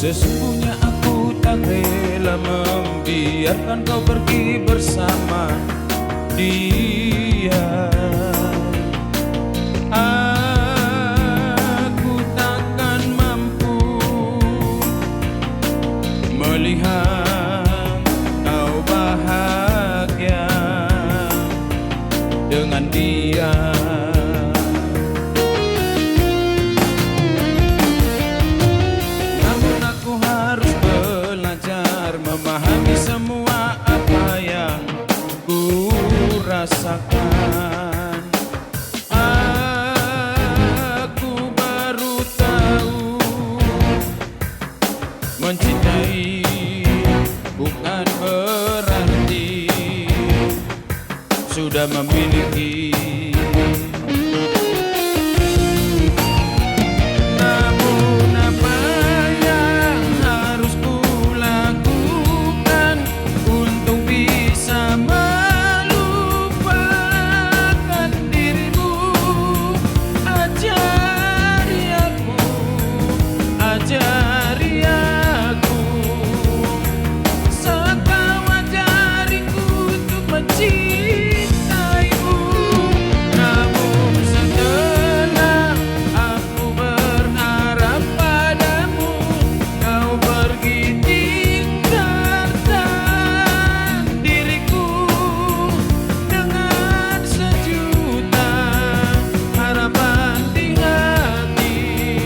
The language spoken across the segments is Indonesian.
Sesungguhnya aku tak rela membiarkan kau pergi bersama dia. Aku takkan mampu melihat kau bahagia dengan dia. Memahami semua apa yang ku rasakan. Aku baru tahu mencintai bukan berarti sudah memiliki. Ajari aku, sekau ajariku untuk mencintaimu. Namun setelah aku berharap padamu, kau pergi tinggalkan diriku dengan sejuta harapan di hati.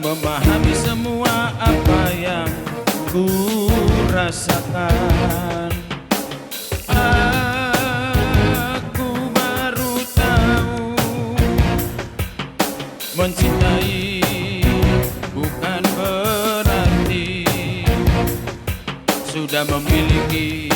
Memahami semua apa yang ku rasakan. Aku baru tahu mencintai bukan berarti sudah memiliki.